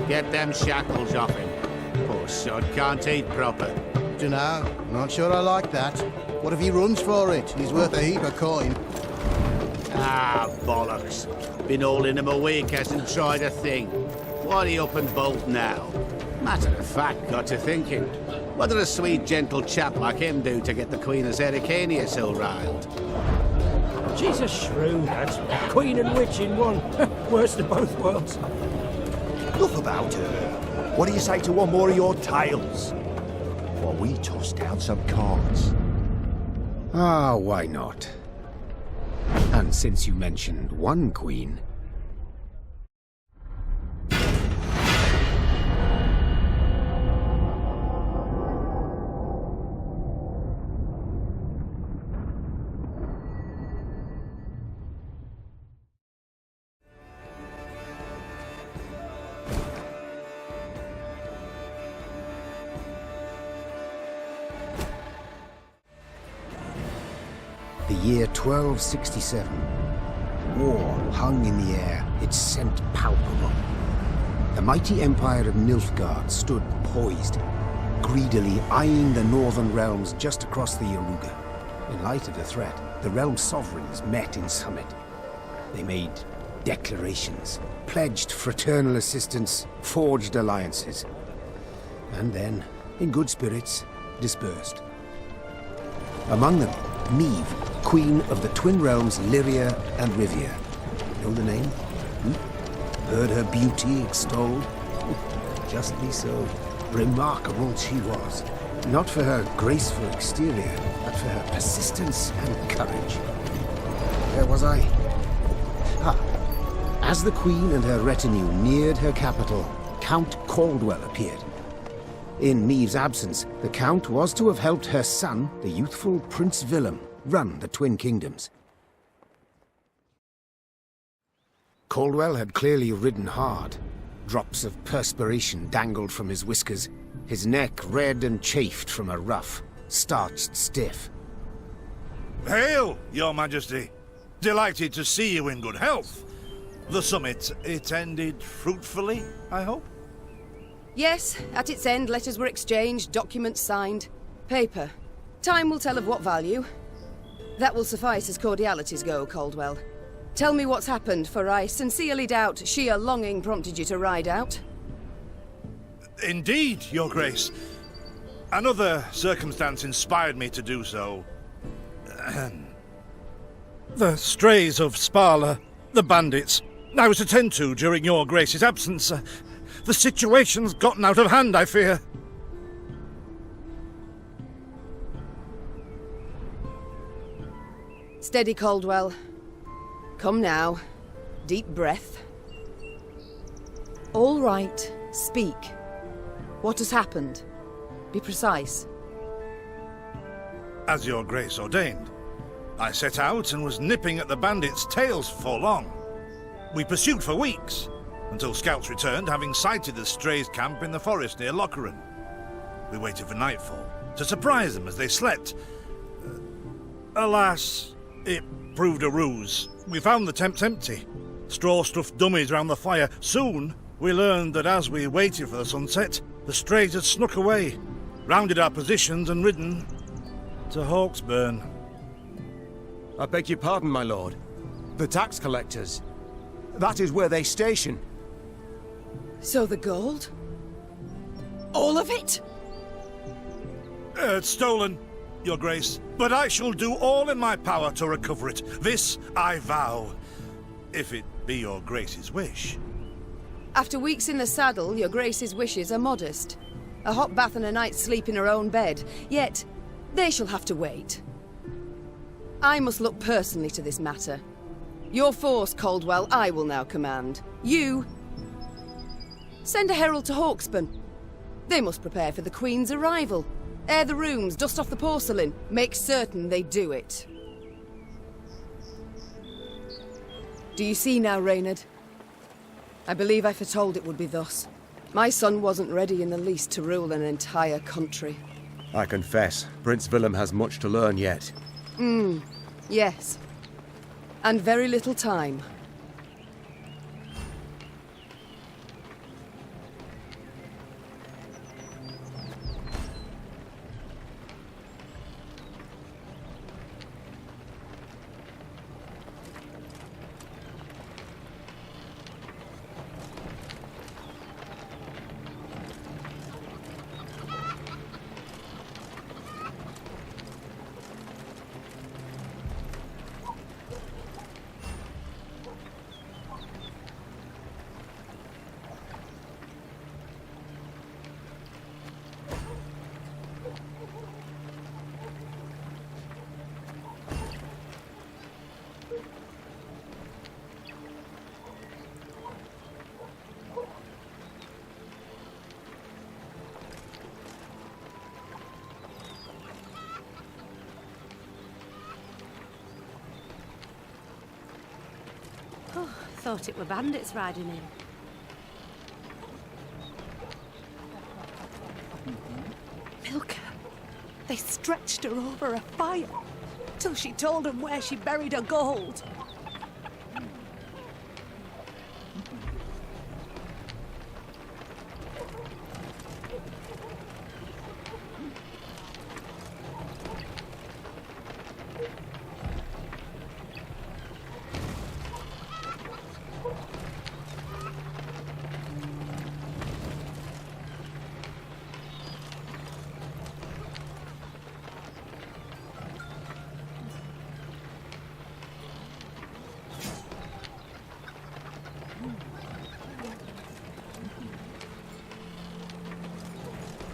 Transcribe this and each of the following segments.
Get them shackles off him. Poor sod can't eat proper. Dunno, not sure I like that. What if he runs for it? He's worth a heap of coin. Ah, bollocks. Been holding him a week, hasn't tried a thing. Why he up and bolt now? Matter of fact, got to thinking. What did a sweet, gentle chap like him do to get the Queen of Zerrikania so riled? She's a shrew, that's queen and witch in one. Worst of both worlds. Enough about her. What do you say to one more of your tales? While we toss down some cards. Ah, why not? And since you mentioned one queen... The year 1267. War hung in the air, its scent palpable. The mighty empire of Nilfgaard stood poised, greedily eyeing the northern realms just across the Yaruga. In light of the threat, the realm sovereigns met in summit. They made declarations, pledged fraternal assistance, forged alliances, and then, in good spirits, dispersed. Among them, Neve, Queen of the Twin Realms Lyria and Rivia. Know the name? Heard her beauty extolled? Justly so. Remarkable she was. Not for her graceful exterior, but for her persistence and courage. Where was I? As the Queen and her retinue neared her capital, Count Caldwell appeared. In Neve's absence, the Count was to have helped her son, the youthful Prince Willem, run the Twin Kingdoms. Caldwell had clearly ridden hard. Drops of perspiration dangled from his whiskers, his neck red and chafed from a ruff, starched stiff. Hail, Your Majesty! Delighted to see you in good health. The summit, it ended fruitfully, I hope? Yes, at its end letters were exchanged, documents signed. Paper. Time will tell of what value. That will suffice as cordialities go, Caldwell. Tell me what's happened, for I sincerely doubt sheer longing prompted you to ride out. Indeed, Your Grace. Another circumstance inspired me to do so. The strays of Sparla, the bandits, I was to tend to during Your Grace's absence. The situation's gotten out of hand, I fear. Steady, Caldwell. Come now. Deep breath. All right. Speak. What has happened? Be precise. As Your Grace ordained, I set out and was nipping at the bandits' tails for long. We pursued for weeks, until scouts returned, having sighted the strays' camp in the forest near Locheren. We waited for nightfall to surprise them as they slept. Alas, it proved a ruse. We found the tents empty, straw-stuffed dummies round the fire. Soon, we learned that as we waited for the sunset, the strays had snuck away, rounded our positions and ridden to Hawksburn. I beg your pardon, my lord. The tax collectors. That is where they station. So the gold? All of it? It's stolen, Your Grace, but I shall do all in my power to recover it. This I vow, if it be Your Grace's wish. After weeks in the saddle, Your Grace's wishes are modest. A hot bath and a night's sleep in her own bed. Yet, they shall have to wait. I must look personally to this matter. Your force, Caldwell, I will now command. You... send a herald to Hawksburn. They must prepare for the Queen's arrival. Air the rooms, dust off the porcelain. Make certain they do it. Do you see now, Reynard? I believe I foretold it would be thus. My son wasn't ready in the least to rule an entire country. I confess, Prince Willem has much to learn yet. Yes. And very little time. thought it were bandits riding in. Milk her. They stretched her over a fire till she told them where she buried her gold.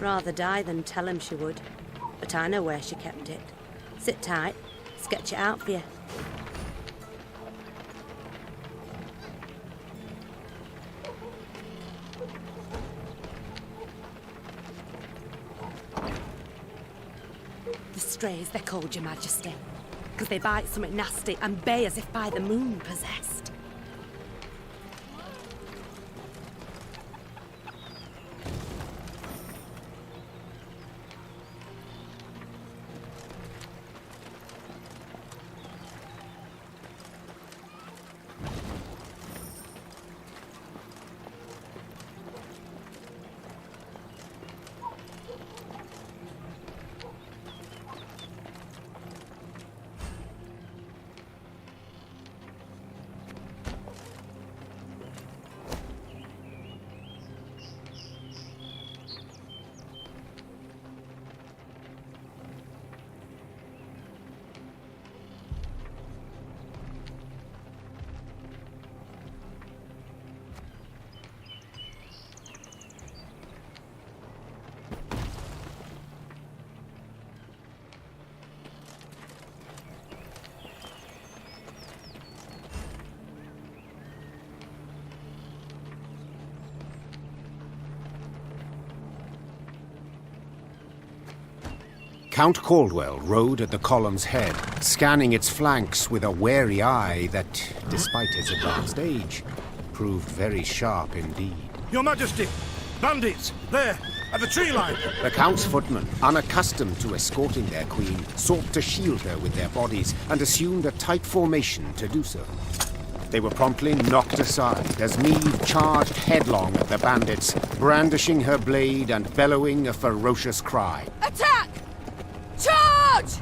Rather die than tell him she would. But I know where she kept it. Sit tight, sketch it out for you. The strays, they're called, Your Majesty, because they bite something nasty and bay as if by the moon possessed. Count Caldwell rode at the column's head, scanning its flanks with a wary eye that, despite his advanced age, proved very sharp indeed. Your Majesty! Bandits! There! At the tree line! The Count's footmen, unaccustomed to escorting their queen, sought to shield her with their bodies and assumed a tight formation to do so. They were promptly knocked aside as Meade charged headlong at the bandits, brandishing her blade and bellowing a ferocious cry. Attack! Charge!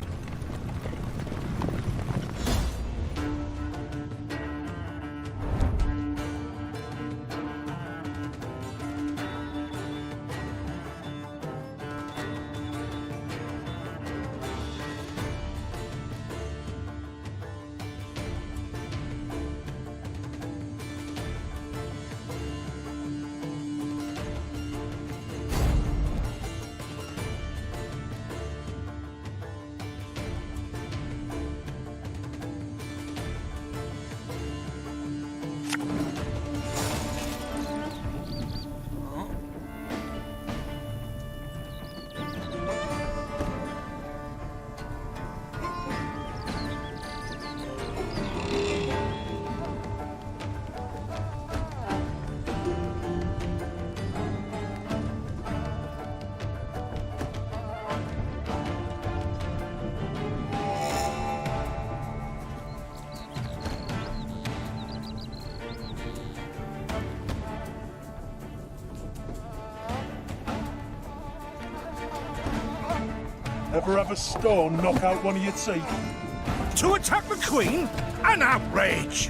Ever have a stone knock out one of your teeth? To attack the Queen? An outrage!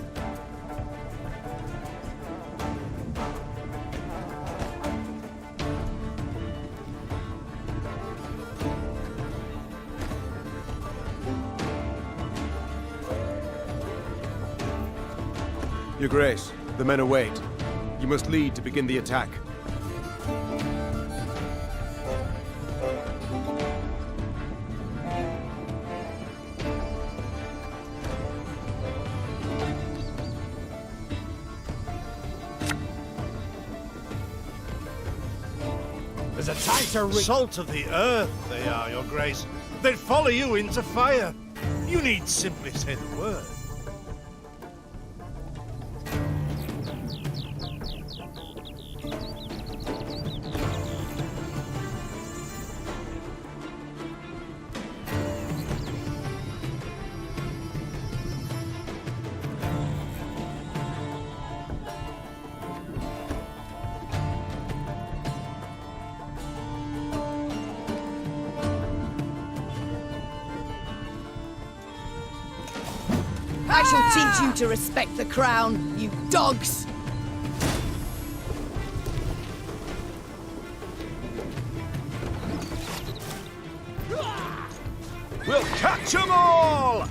Your Grace, the men await. You must lead to begin the attack. There's a tighter Salt of the earth, they are, Your Grace. They'd follow you into fire. You need simply say the word. I shall teach you to respect the crown, you dogs! We'll catch 'em all!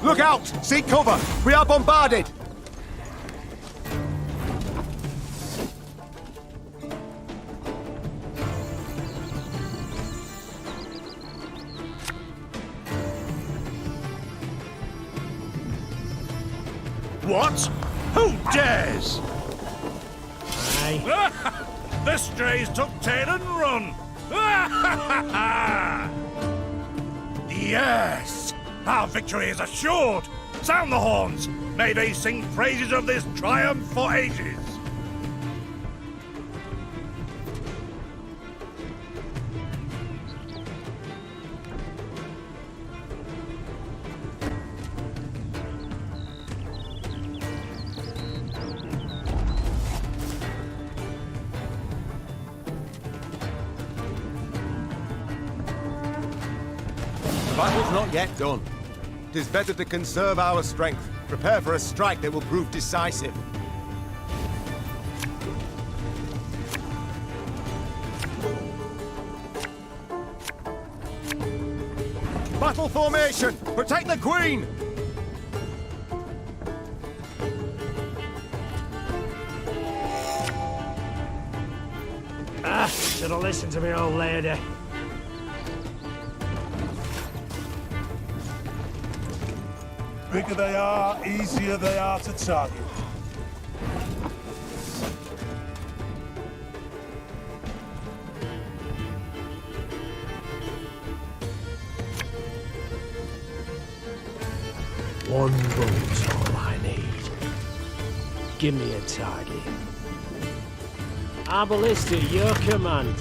Look out! Seek cover! We are bombarded! What? Who dares? Aye. The strays took tail and run! Yes! Our victory is assured! Sound the horns! May they sing praises of this triumph for ages! The battle's not yet done. It is better to conserve our strength, prepare for a strike that will prove decisive. Battle formation! Protect the Queen! Should have listened to me old lady. Bigger they are, easier they are to target. One bullet's all I need. Give me a target. Our ballista, your command.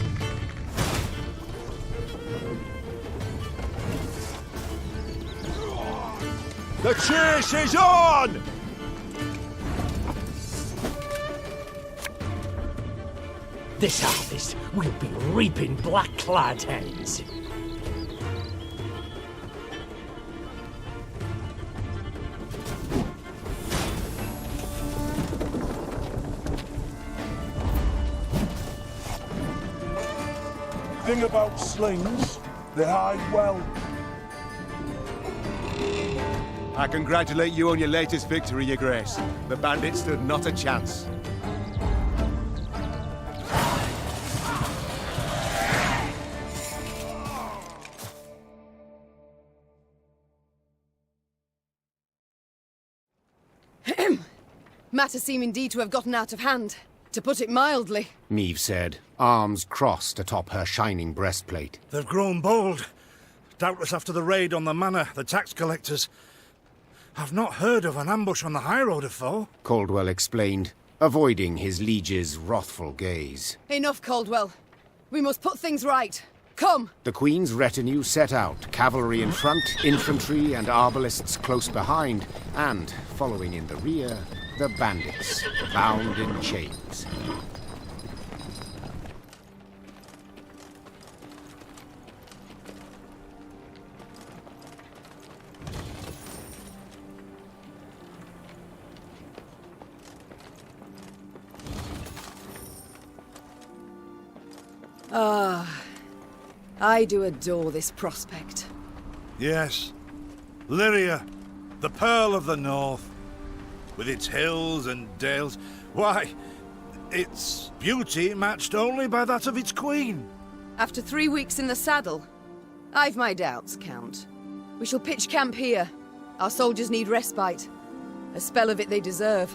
The chase is on! This harvest, we'll be reaping black-clad hens. Thing about slings, they hide well. I congratulate you on your latest victory, Your Grace. The bandits stood not a chance. Matters seem indeed to have gotten out of hand, to put it mildly. Meve said, arms crossed atop her shining breastplate. They've grown bold. Doubtless after the raid on the manor, the tax collectors. I've not heard of an ambush on the high road afore. Caldwell explained, avoiding his liege's wrathful gaze. Enough, Caldwell. We must put things right. Come! The Queen's retinue set out, cavalry in front, infantry and arbalists close behind, and, following in the rear, the bandits, bound in chains. I do adore this prospect. Yes. Lyria, the Pearl of the North. With its hills and dales. Why, its beauty matched only by that of its queen. After 3 weeks in the saddle, I've my doubts, Count. We shall pitch camp here. Our soldiers need respite. A spell of it they deserve.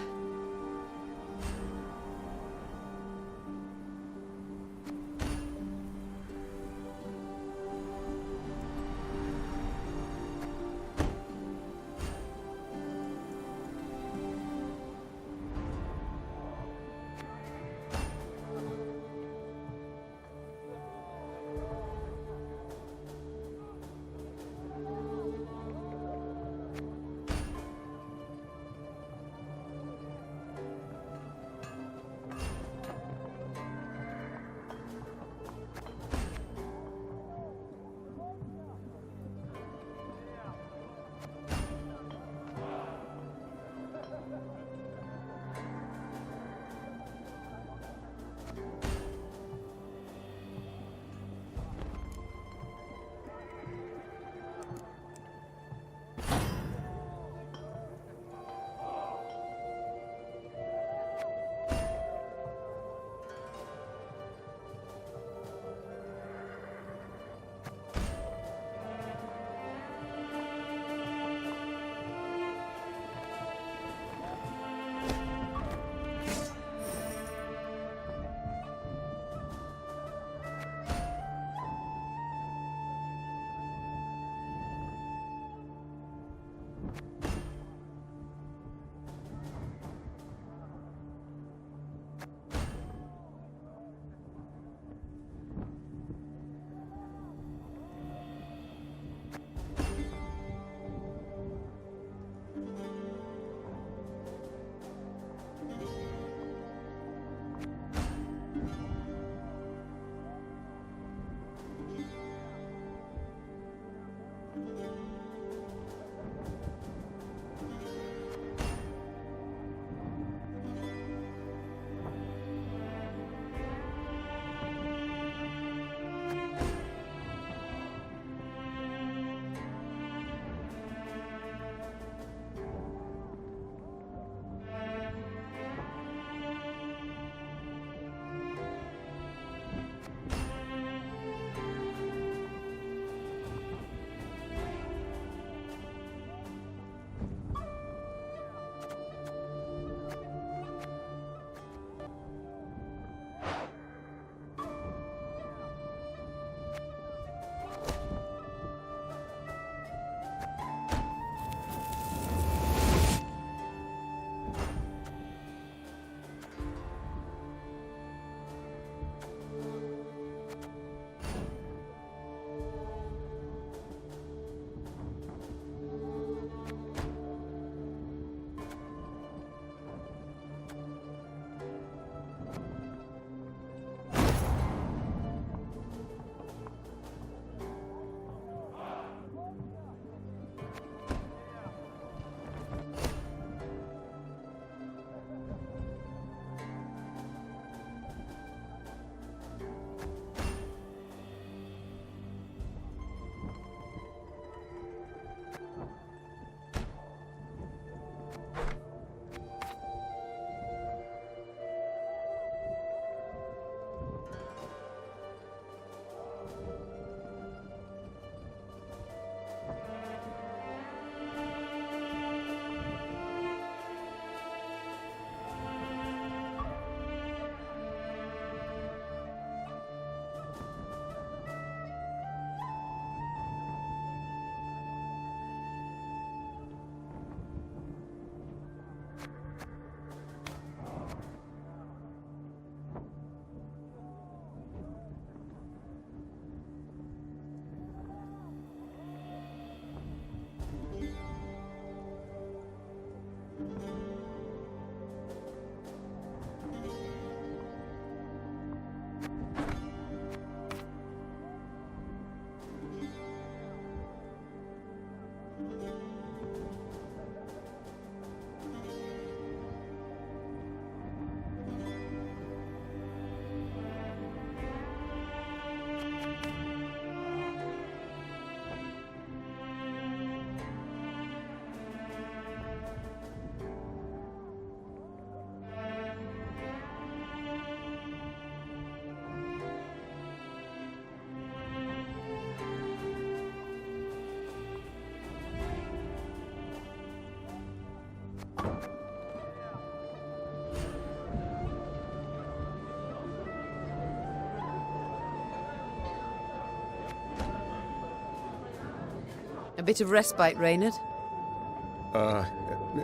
A bit of respite, Reynard?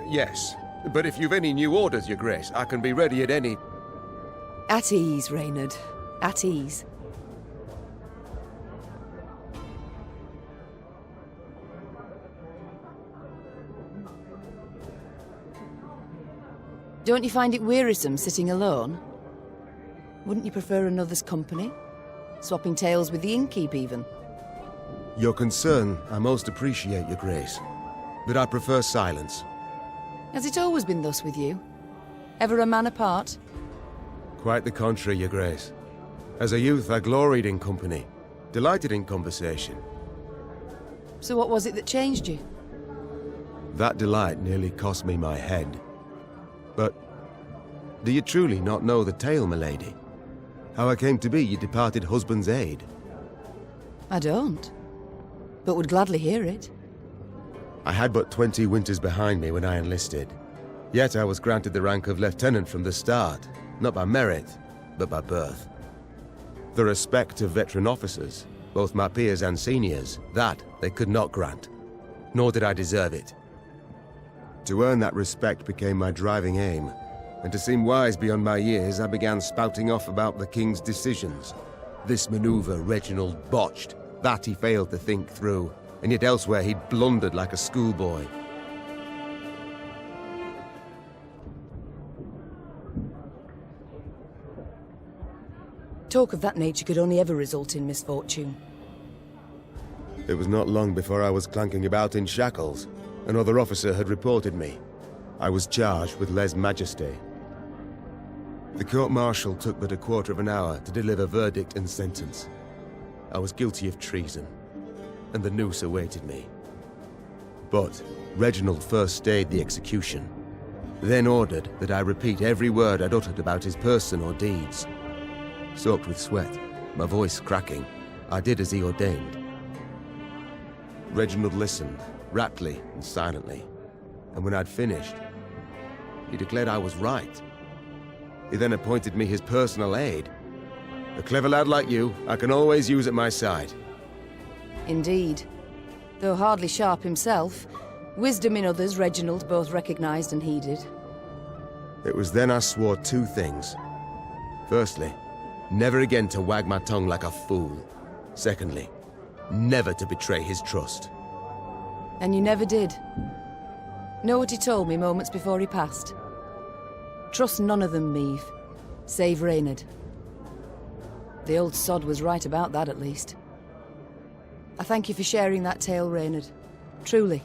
Yes. But if you've any new orders, Your Grace, I can be ready at any... At ease, Reynard. At ease. Don't you find it wearisome sitting alone? Wouldn't you prefer another's company? Swapping tales with the innkeep, even? Your concern I most appreciate, Your Grace. But I prefer silence. Has it always been thus with you? Ever a man apart? Quite the contrary, Your Grace. As a youth, I gloried in company, delighted in conversation. So what was it that changed you? That delight nearly cost me my head. But do you truly not know the tale, milady? How I came to be your departed husband's aide? I don't, but would gladly hear it. I had but 20 winters behind me when I enlisted. Yet I was granted the rank of lieutenant from the start, not by merit, but by birth. The respect of veteran officers, both my peers and seniors, that they could not grant, nor did I deserve it. To earn that respect became my driving aim, and to seem wise beyond my years, I began spouting off about the king's decisions. This maneuver Reginald botched, that he failed to think through, and yet elsewhere he'd blundered like a schoolboy. Talk of that nature could only ever result in misfortune. It was not long before I was clanking about in shackles. Another officer had reported me. I was charged with lèse-majesté. The court-martial took but a quarter of an hour to deliver verdict and sentence. I was guilty of treason, and the noose awaited me. But Reginald first stayed the execution, then ordered that I repeat every word I'd uttered about his person or deeds. Soaked with sweat, my voice cracking, I did as he ordained. Reginald listened, raptly and silently, and when I'd finished, he declared I was right. He then appointed me his personal aide. A clever lad like you, I can always use at my side. Indeed. Though hardly sharp himself, wisdom in others Reginald both recognized and heeded. It was then I swore two things. Firstly, never again to wag my tongue like a fool. Secondly, never to betray his trust. And you never did. Know what he told me moments before he passed? Trust none of them, Meave, save Reynard. The old sod was right about that, at least. I thank you for sharing that tale, Reynard. Truly.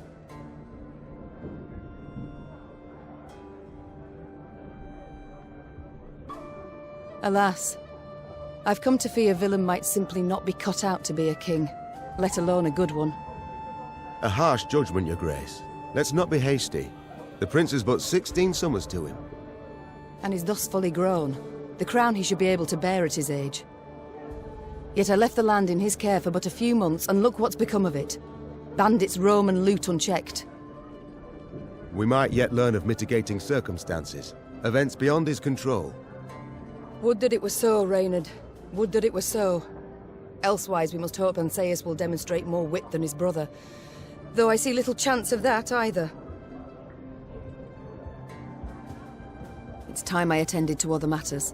Alas, I've come to fear Willem might simply not be cut out to be a king, let alone a good one. A harsh judgment, Your Grace. Let's not be hasty. The prince is but 16 summers to him. And is thus fully grown. The crown he should be able to bear at his age. Yet I left the land in his care for but a few months, and look what's become of it. Bandits roam and loot unchecked. We might yet learn of mitigating circumstances, events beyond his control. Would that it were so, Reynard. Would that it were so. Elsewise we must hope Ancaeus will demonstrate more wit than his brother. Though I see little chance of that either. It's time I attended to other matters.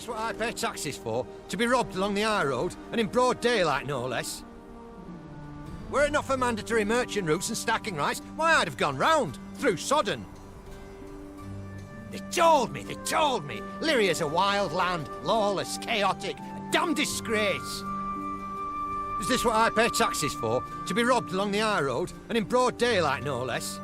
what I pay taxes for? To be robbed along the high road, and in broad daylight, no less? Were it not for mandatory merchant routes and stacking rights, why, I'd have gone round, through Sodden. They told me. Lyria's a wild land, lawless, chaotic, a damn disgrace. Is this what I pay taxes for? To be robbed along the high road, and in broad daylight, no less?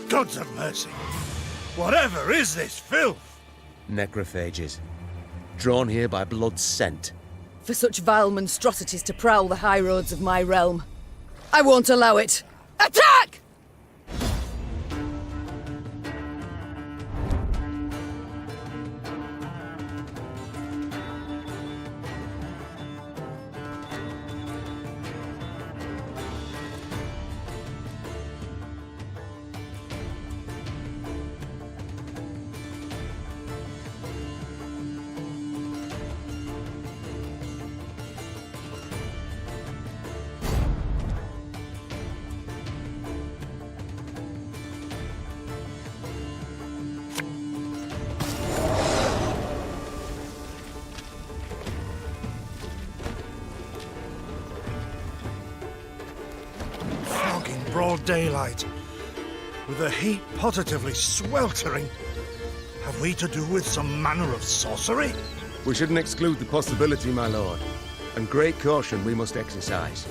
Gods have mercy. Whatever is this filth? Necrophages. Drawn here by blood scent. For such vile monstrosities to prowl the high roads of my realm. I won't allow it. Attack! Broad daylight, with the heat positively sweltering. Have we to do with some manner of sorcery? We shouldn't exclude the possibility, my lord. And great caution we must exercise.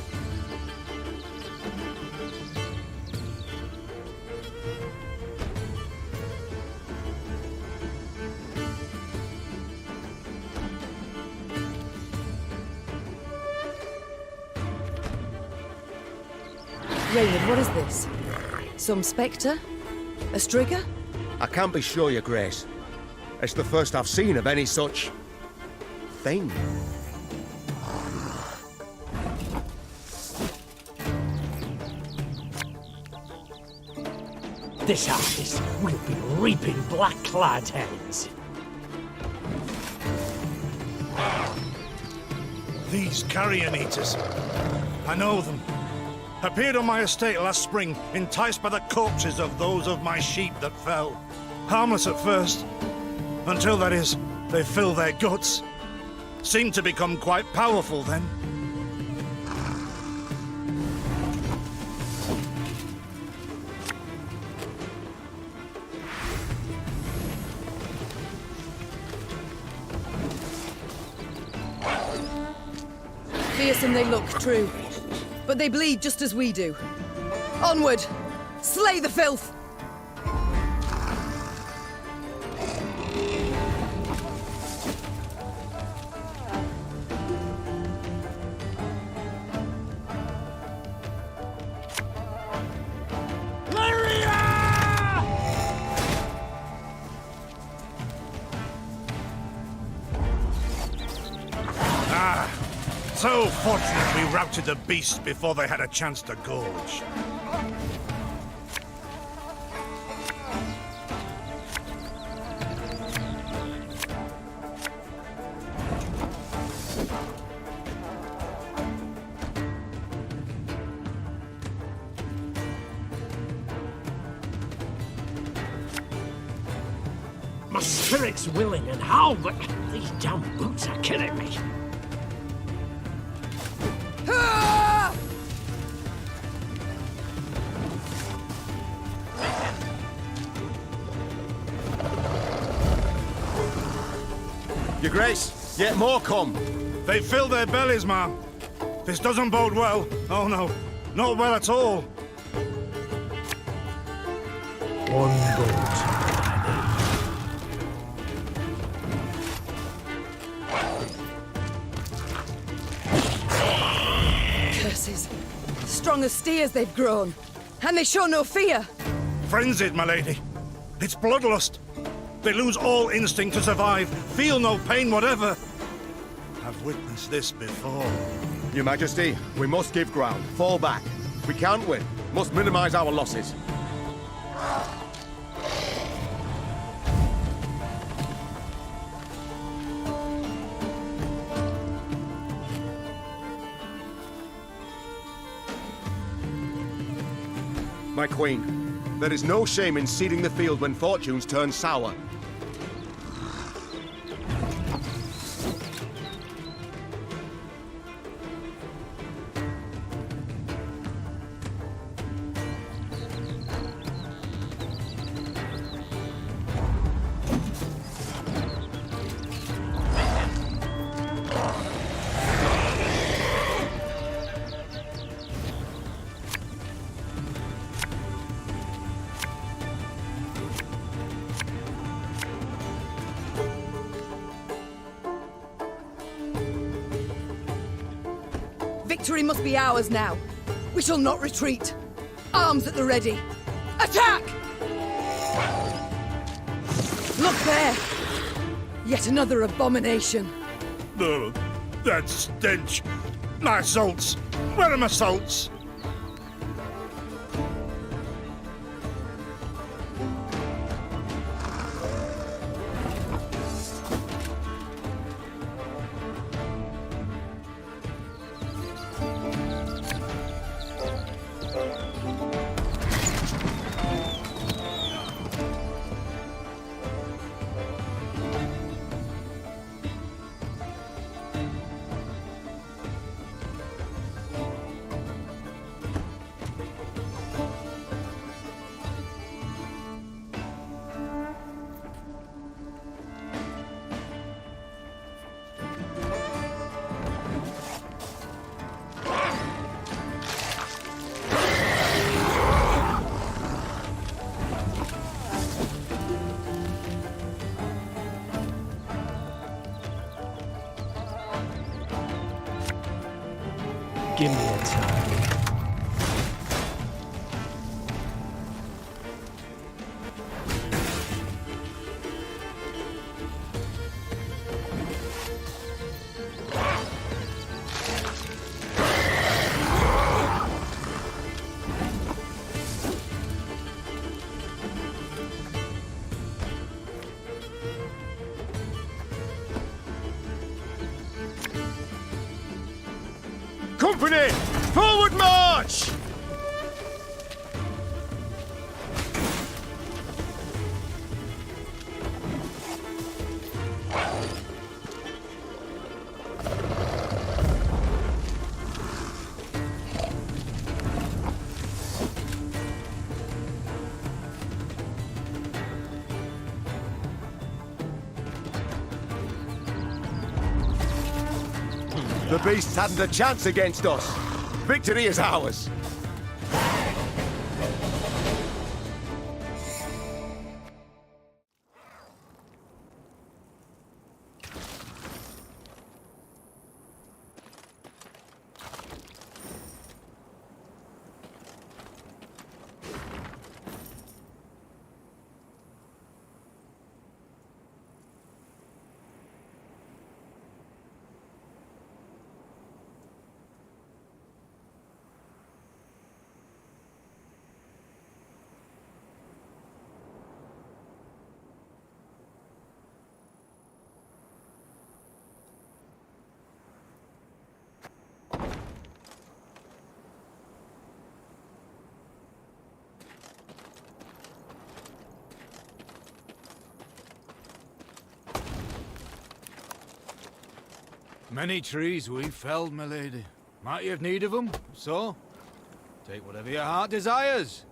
Raymond, what is this? Some spectre? A strigger? I can't be sure, your grace. It's the first I've seen of any such... thing. This harvest will be reaping black-clad heads. These carrion eaters. I know them. Appeared on my estate last spring, enticed by the corpses of those of my sheep that fell. Harmless at first, until, that is, they fill their guts. Seemed to become quite powerful then. Fearsome they look, true. But they bleed just as we do. Onward! Slay the filth! So fortunate we routed the beasts before they had a chance to gorge. My spirit's willing and how, but these damn boots are killing me. Your grace, yet more come. They fill their bellies, ma'am. This doesn't bode well. Oh no, not well at all. One boat. Curses. strong as steers they've grown. And they show no fear. Frenzied, my lady. It's bloodlust. They lose all instinct to survive, feel no pain whatever. I've witnessed this before. Your Majesty, we must give ground. Fall back. We can't win. Must minimize our losses. My queen, there is no shame in ceding the field when fortunes turn sour. Victory must be ours now. We shall not retreat. Arms at the ready. Attack! Look there! Yet another abomination. Ugh, that stench. My salts. Where are my salts? Give me a time. Company! Forward march! The beasts hadn't a chance against us. Victory is ours. Many trees we've felled, my lady. Might you have need of them? So, take whatever your heart desires.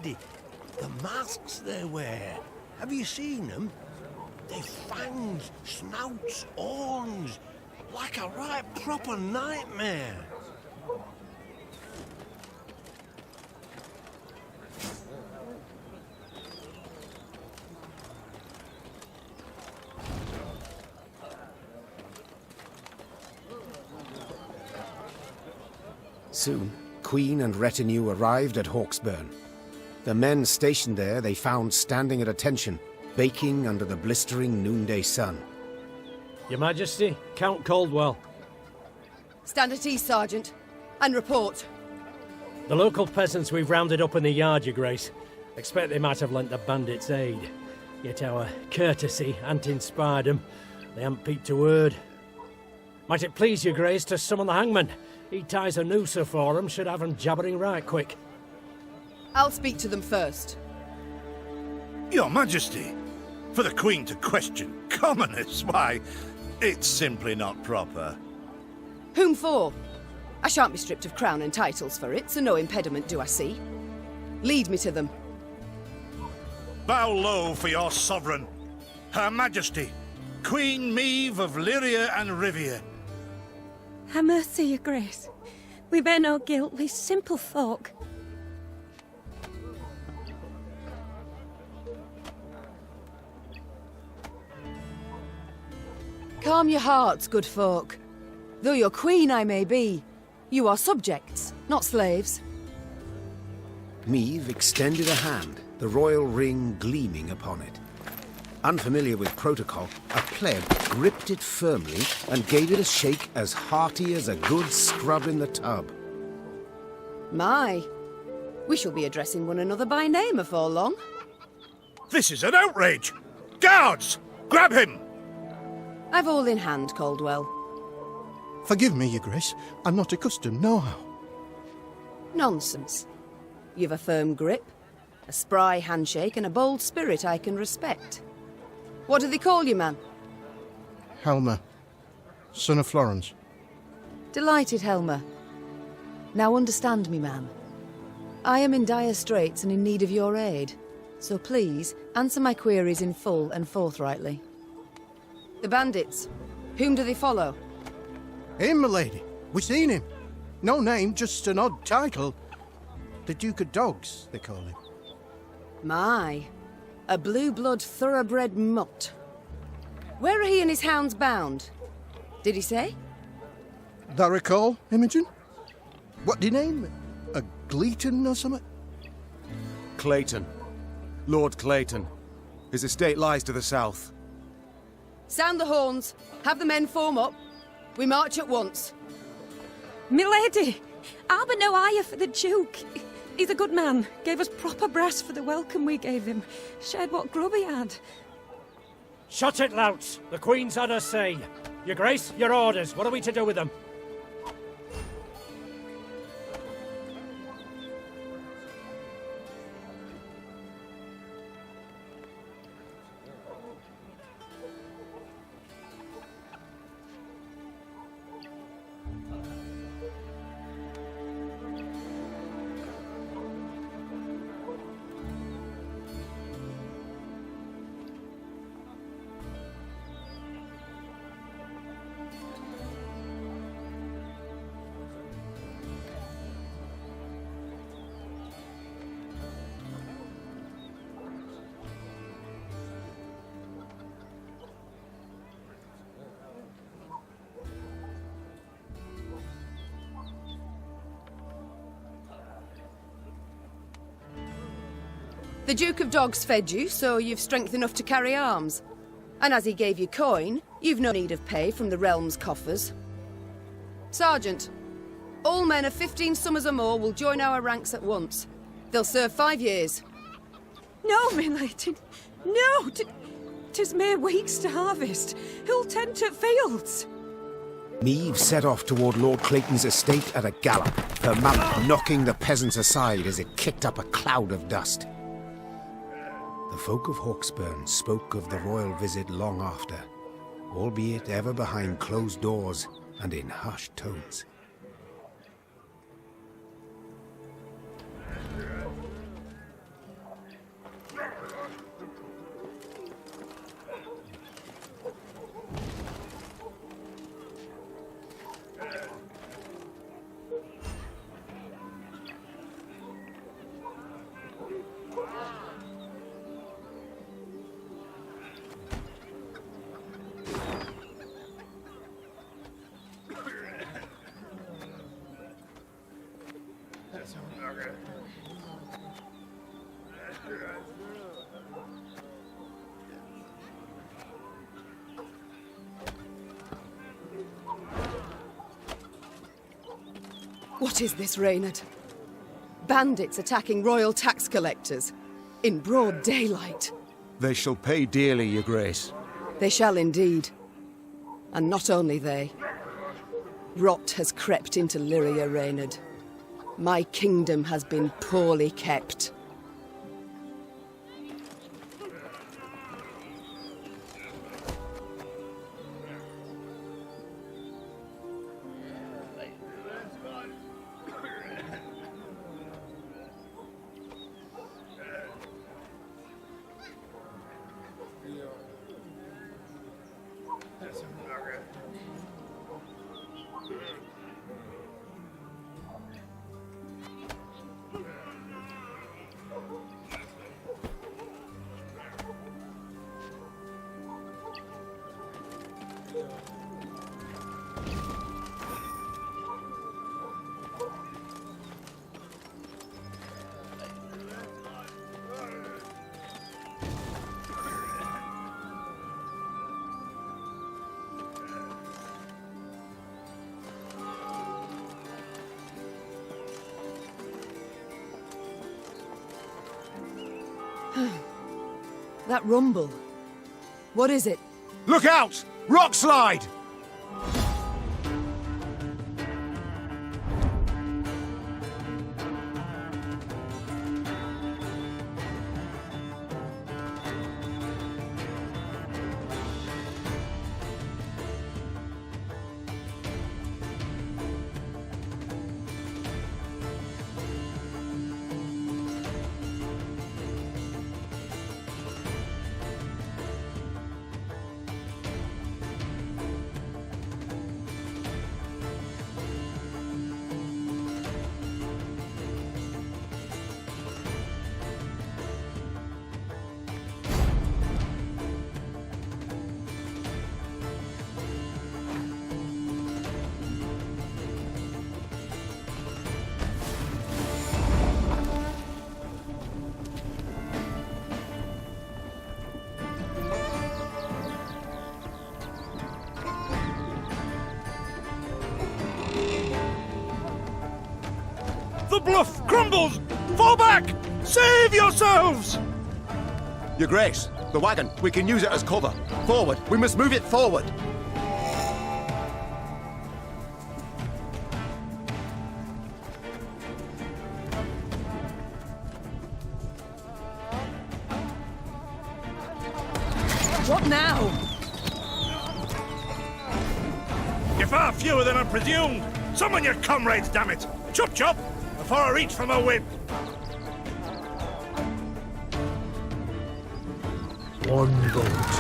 milady. The masks they wear. Have you seen them? They've fangs, snouts, horns. Like a right proper nightmare. Soon, Queen and retinue arrived at Hawksburn. The men stationed there they found standing at attention, baking under the blistering noonday sun. Your Majesty, Count Caldwell. Stand at ease, Sergeant, and report. The local peasants we've rounded up in the yard, Your Grace. Expect they might have lent the bandits aid. Yet our courtesy hadn't inspired them. They haven't peeped a word. Might it please Your Grace to summon the hangman? He ties a noose for them, should have them jabbering right quick. I'll speak to them first. Your Majesty, for the Queen to question commoners, why, it's simply not proper. Whom for? I shan't be stripped of crown and titles for it, so no impediment do I see. Lead me to them. Bow low for your sovereign, Her Majesty, Queen Maeve of Lyria and Rivia. Ha' mercy, Your Grace. We bear no guilt, we simple folk. Calm your hearts, good folk. Though your queen I may be, you are subjects, not slaves. Maeve extended a hand, the royal ring gleaming upon it. Unfamiliar with protocol, a pleb gripped it firmly and gave it a shake as hearty as a good scrub in the tub. My, we shall be addressing one another by name afore long. This is an outrage! Guards! Grab him! I've all in hand, Caldwell. Forgive me, Your Grace. I'm not accustomed, nohow. Nonsense. You've a firm grip, a spry handshake, and a bold spirit I can respect. What do they call you, man? Helmer, son of Florence. Delighted, Helmer. Now understand me, man. I am in dire straits and in need of your aid, so please answer my queries in full and forthrightly. The bandits, whom do they follow? Him, milady. We seen him. No name, just an odd title. The Duke of Dogs, they call him. My, a blue-blood thoroughbred mutt. Where are he and his hounds bound? Did he say? Thou recall, Imogen? What do you name? A Gleeton or something? Clayton. Lord Clayton. His estate lies to the south. Sound the horns. Have the men form up. We march at once. Milady, I'll be no higher for the Duke. He's a good man. Gave us proper brass for the welcome we gave him. Shared what grub he had. Shut it, louts. The Queen's had her say. Your Grace, your orders. What are we to do with them? The Duke of Dogs fed you, so you've strength enough to carry arms. And as he gave you coin, you've no need of pay from the realm's coffers. Sergeant, all men of 15 summers or more will join our ranks at once. They'll serve 5 years. No, milady. No! 'Tis mere weeks to harvest. Who'll tend to fields? Maeve set off toward Lord Clayton's estate at a gallop, her mount knocking the peasants aside as it kicked up a cloud of dust. The folk of Hawksburn spoke of the royal visit long after, albeit ever behind closed doors and in hushed tones. What is this, Reynard? Bandits attacking royal tax collectors in broad daylight. They shall pay dearly, Your Grace. They shall indeed. And not only they. Rot has crept into Lyria, Reynard. My kingdom has been poorly kept. That rumble. What is it? Look out! Rock slide! The bluff crumbles! Fall back! Save yourselves! Your Grace, the wagon. We can use it as cover. Forward. We must move it forward. What now? You're far fewer than I presumed. Summon your comrades, damn it! Chop chop! Before I reach for my whip. One vote.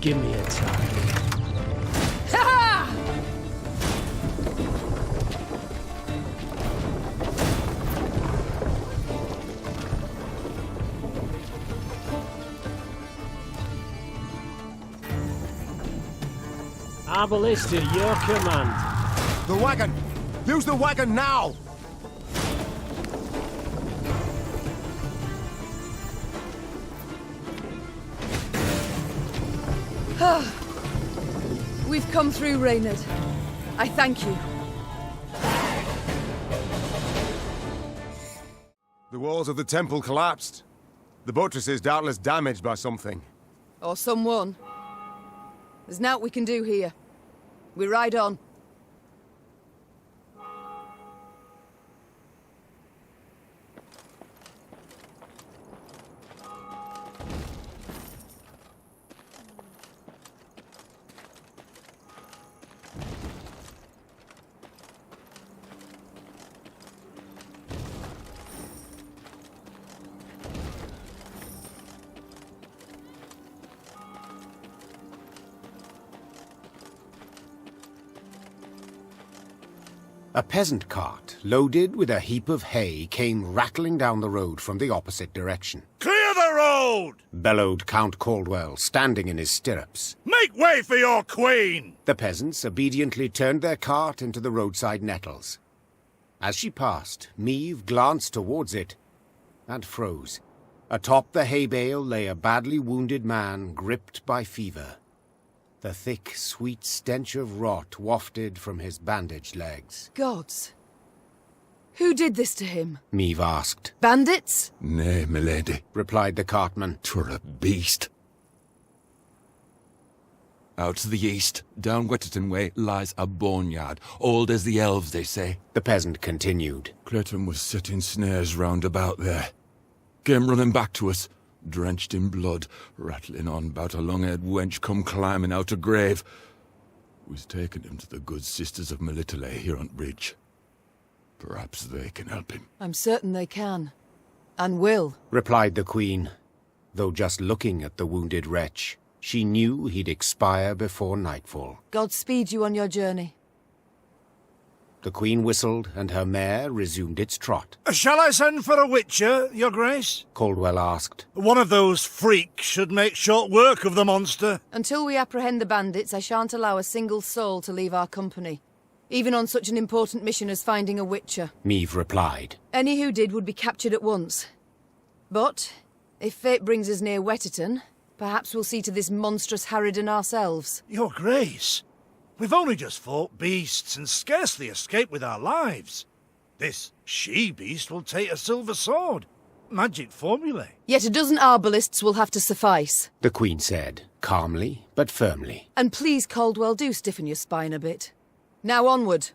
Give me a time. Our ballista, your command. The wagon! Use the wagon now! We've come through, Reynard. I thank you. The walls of the temple collapsed. The buttresses doubtless damaged by something. Or someone. There's naught we can do here. We ride on. A peasant cart, loaded with a heap of hay, came rattling down the road from the opposite direction. Clear the road! road! bellowed Count Caldwell, standing in his stirrups. Make way for your queen! The peasants obediently turned their cart into the roadside nettles. As she passed, Meave glanced towards it and froze. Atop the hay bale lay a badly wounded man gripped by fever. The thick, sweet stench of rot wafted from his bandaged legs. Gods. Who did this to him? Meave asked. Bandits? Nay, milady, replied the cartman. 'Twere a beast. Out to the east, down Wetterton way, lies a boneyard, old as the elves, they say. The peasant continued. Clayton was setting snares round about there. Came running back to us, drenched in blood, rattling on about a long-haired wench come climbing out a grave. We's taken him to the good sisters of Melitele here on bridge. Perhaps they can help him. I'm certain they can. And will. Replied the Queen. Though just looking at the wounded wretch, she knew he'd expire before nightfall. God speed you on your journey. The Queen whistled, and her mare resumed its trot. Shall I send for a witcher, your grace? Caldwell asked. One of those freaks should make short work of the monster. Until we apprehend the bandits, I shan't allow a single soul to leave our company. Even on such an important mission as finding a witcher. Meave replied. Any who did would be captured at once. But, if fate brings us near Wetterton, perhaps we'll see to this monstrous harridan ourselves. Your grace, we've only just fought beasts and scarcely escaped with our lives. This she-beast will take a silver sword. Magic formulae. Yet a dozen arbalists will have to suffice. The Queen said, calmly but firmly. And please, Caldwell, do stiffen your spine a bit. Now onward.